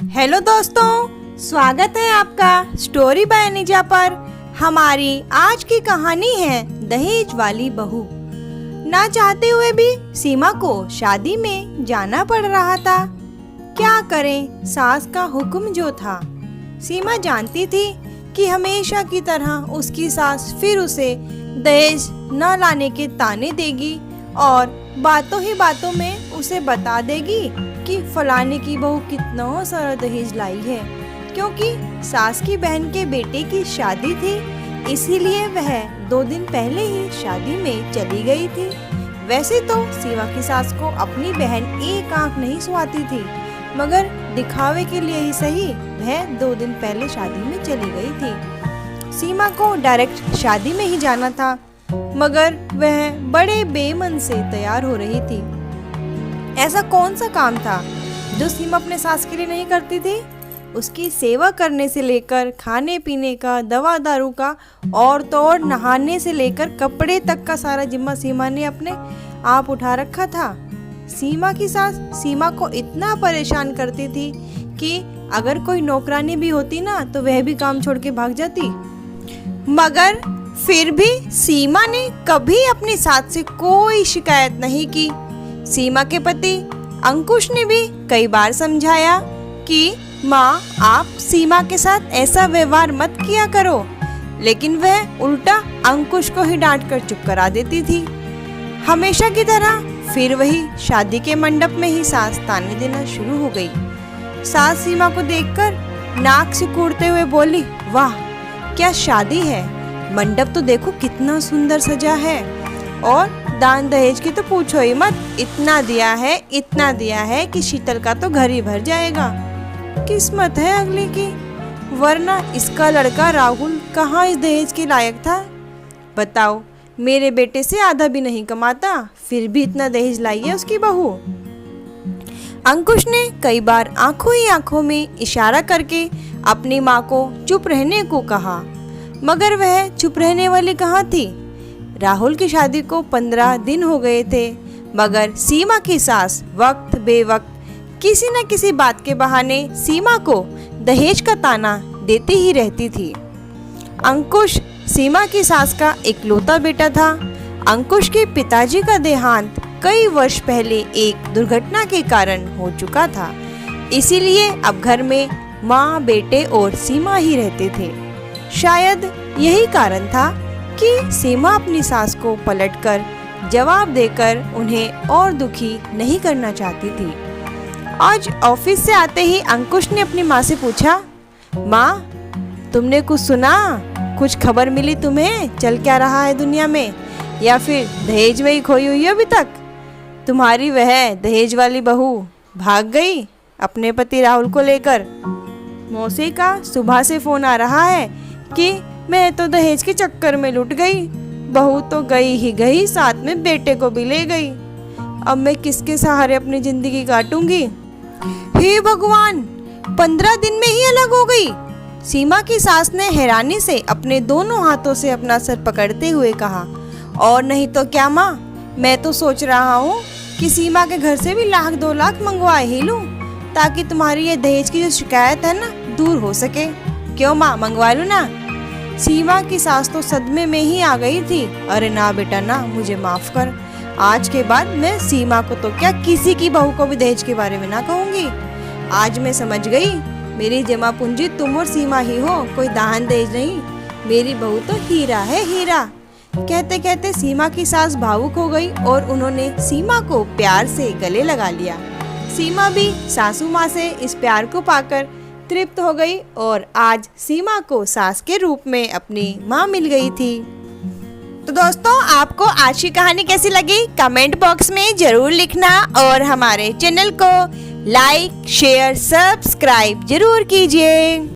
Hello दोस्तों, स्वागत है आपका स्टोरी बाय निजा पर। हमारी आज की कहानी है दहेज वाली बहू। ना चाहते हुए भी सीमा को शादी में जाना पड़ रहा था। क्या करें, सास का हुक्म जो था। सीमा जानती थी कि हमेशा की तरह उसकी सास फिर उसे दहेज न लाने के ताने देगी और बातों ही बातों में उसे बता देगी कि फलाने की बहू कितना सारा दहेज लाई है, क्योंकि सास की बहन के बेटे की शादी थी, इसीलिए वह 2 दिन पहले ही शादी में चली गई थी। वैसे तो सीमा की सास को अपनी बहन एक आंख नहीं सुहाती थी, मगर दिखावे के लिए ही सही वह 2 दिन पहले शादी में चली गई थी। सीमा को डायरेक्ट शादी में ही जाना था, मगर वह बड़े बेमन से तैयार हो रही थी। ऐसा कौन सा काम था जो सीमा अपने सास के लिए नहीं करती थी। उसकी सेवा करने से लेकर खाने पीने का, दवा दारू का और तो और नहाने से लेकर कपड़े तक का सारा जिम्मा सीमा ने अपने आप उठा रखा था। सीमा की सास सीमा को इतना परेशान करती थी कि अगर कोई नौकरानी भी होती ना तो वह भी काम छोड़ के भाग जाती। मगर फिर भी सीमा ने कभी अपनी सास से कोई शिकायत नहीं की। सीमा के पति अंकुश ने भी कई बार समझाया कि माँ, आप सीमा के साथ ऐसा व्यवहार मत किया करो, लेकिन वह उल्टा अंकुश को ही डांट कर चुप करा देती थी। हमेशा की तरह फिर वही शादी के मंडप में ही सास ताने देना शुरू हो गई। सास सीमा को देखकर नाक सिकुड़ते हुए बोली, वाह क्या शादी है, मंडप तो देखो कितना सुंदर सजा है, और दान दहेज की तो पूछो ही मत, इतना दिया है कि शीतल का तो घर ही भर जाएगा। किस्मत है अगली की, वरना इसका लड़का राहुल कहाँ इस दहेज के लायक था। बताओ, मेरे बेटे से आधा भी नहीं कमाता, फिर भी इतना दहेज लाई है उसकी बहू। अंकुश ने कई बार आंखों ही आंखों में इशारा करके अपनी माँ को चुप रहने को कहा, मगर वह चुप रहने वाली कहाँ थी। राहुल की शादी को 15 दिन हो गए थे, मगर सीमा की सास वक्त बेवक्त किसी न किसी बात के बहाने सीमा को दहेज का ताना देती ही रहती थी। अंकुश सीमा की सास का इकलौता बेटा था। अंकुश के पिताजी का देहांत कई वर्ष पहले एक दुर्घटना के कारण हो चुका था, इसीलिए अब घर में माँ, बेटे और सीमा ही रहते थे। शायद यही कारण था कि सीमा अपनी सास को पलटकर जवाब देकर उन्हें और दुखी नहीं करना चाहती थी। आज ऑफिस से आते ही अंकुश ने अपनी माँ से पूछा, माँ तुमने कुछ सुना, कुछ खबर मिली तुम्हें, चल क्या रहा है दुनिया में, या फिर दहेज में ही खोई हुई अभी तक। तुम्हारी वह दहेज वाली बहू भाग गई अपने पति राहुल को लेकर। मौसी का सुबह से फोन आ रहा है कि मैं तो दहेज के चक्कर में लुट गई, बहू तो गई ही गई, साथ में बेटे को भी ले गई। अब मैं किसके सहारे अपनी जिंदगी काटूंगी। हे भगवान, 15 दिन में ही अलग हो गई। सीमा की सास ने हैरानी से अपने दोनों हाथों से अपना सर पकड़ते हुए कहा, और नहीं तो क्या माँ, मैं तो सोच रहा हूँ कि सीमा के घर से भी 1-2 लाख मंगवा ही लूं, ताकि तुम्हारी ये दहेज की जो शिकायत है ना दूर हो सके। क्यों माँ, मंगवा लूं ना। सीमा की सास तो सदमे में ही आ गई थी। अरे ना बेटा ना, मुझे माफ कर, आज के बाद मैं सीमा को तो क्या, किसी की बहू को भी दहेज के बारे में ना कहूँगी। आज मैं समझ गई, मेरी जमा पूंजी तुम और सीमा ही हो, कोई दान दहेज नहीं। मेरी बहू तो हीरा है, हीरा। कहते कहते सीमा की सास भावुक हो गई और उन्होंने सीमा को प्यार से गले लगा लिया। सीमा भी सासू माँ से इस प्यार को पाकर तृप्त हो गई और आज सीमा को सास के रूप में अपनी माँ मिल गई थी। तो दोस्तों, आपको आज की कहानी कैसी लगी कमेंट बॉक्स में जरूर लिखना, और हमारे चैनल को लाइक, शेयर, सब्सक्राइब जरूर कीजिए।